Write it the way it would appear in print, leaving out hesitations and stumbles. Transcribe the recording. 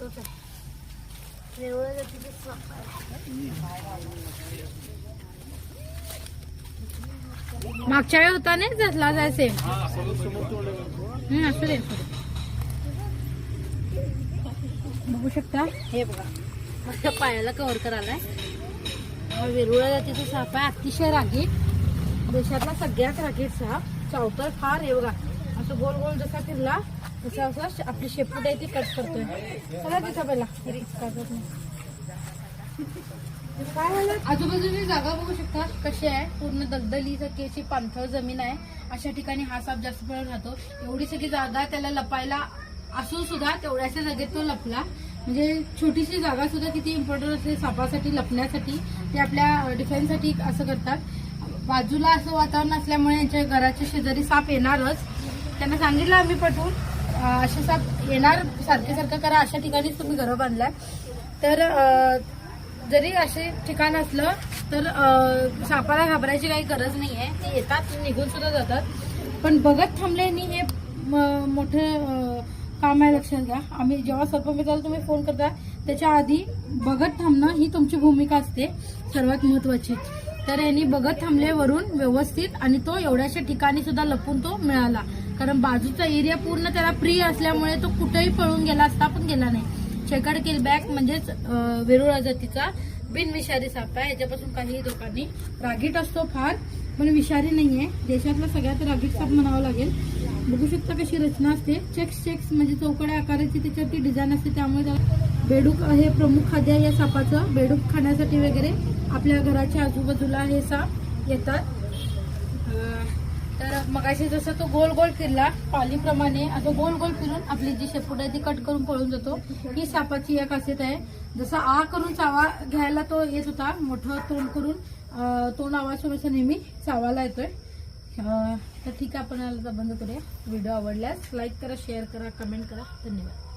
तोच आहे वेगळं जातीचे साप आहे. मागच्या वेळी होता नाही जसला जायचे असू दे. बघू शकता हे बघा माझ्या पायाला कव्हर करायलाय. हा वेरुळा जातीचा साप आहे. अतिशय रागीट, देशातला सगळ्यात रागीट साप. चावतर फार. हे बघा असं गोल गोल जसा फिरला तसा असं आपली शेपूट आहे ती कट करतोय. चला तिचा पहिला काय झालं. आजूबाजूची जागा बघू शकता कशी आहे. पूर्ण दलदली सगळी पाणथळ जमीन आहे. अशा ठिकाणी हा साप जास्त वेळ राहतो. एवढी सगळी जागा त्याला लपायला असून सुद्धा तेवढ्याच्या जागेत तो लपला. म्हणजे छोटीशी जागा सुद्धा किती इम्पॉर्टंट असते सापासाठी लपण्यासाठी. ते आपल्या डिफेन्ससाठी असं करतात. बाजूला असं वातावरण असल्यामुळे यांच्या घराच्या शेजारी साप येणारच. त्यांना सांगितलं आम्ही पटवून असे साप येणार सारखे सारखं करा. अशा ठिकाणीच तुम्ही घरं बांधलाय. तर जरी असे ठिकाण असलं तर सापाला घाबरायची काही गरज नाही आहे. ते येतात निघून सुद्धा जातात. पण बघत थांबल्याने हे मोठं काम आहे. लक्षात घ्या. आम्ही जेव्हा सर्पमित्राला तुम्ही फोन करता त्याच्या आधी बघत थांबणं ही तुमची भूमिका असते सर्वात महत्वाची. तर यांनी बघत थांबले वरून व्यवस्थित आणि तो एवढ्याशा ठिकाणी सुद्धा लपून तो मिळाला. कारण बाजूचा एरिया पूर्ण त्याला प्रिय असल्यामुळे तो कुठेही पळून गेला असता पण गेला नाही. चेकर्ड किलबॅक म्हणजेच वेरुळा जातीचा बिनविषारी साप आहे. याच्यापासून काहीही धोका नाही. रागीट असतो फार पण विषारी नाहीये. देशातला सगळ्यात रागीट साप म्हणावा लागेल. बघू शकता कशी रचना असते. चेक्स म्हणजे चौकड्या आकाराची त्याच्यावरती डिझाईन असते. त्यामुळे त्याला बेडूक हे प्रमुख खाद्य आहे या सापाचं. बेडूक खाण्यासाठी वगैरे आपल्या घराच्या आजूबाजूला हे साप येतात. तर मगाशी जसं तो गोल गोल फिरला पालीप्रमाणे असं गोल गोल फिरून आपली जी शेपूट आहे ती कट करून पळून जातो. ही सापाची एक खासियत आहे. जसा आ करून चावा घ्यायला तो येत होता मोठं तोंड करून तोंड आवाज सोडून नेहमी चावायला येतोय. तर ठीक आहे आपण बंद करूया. व्हिडिओ आवडल्यास लाईक करा, शेअर करा, कमेंट करा. धन्यवाद.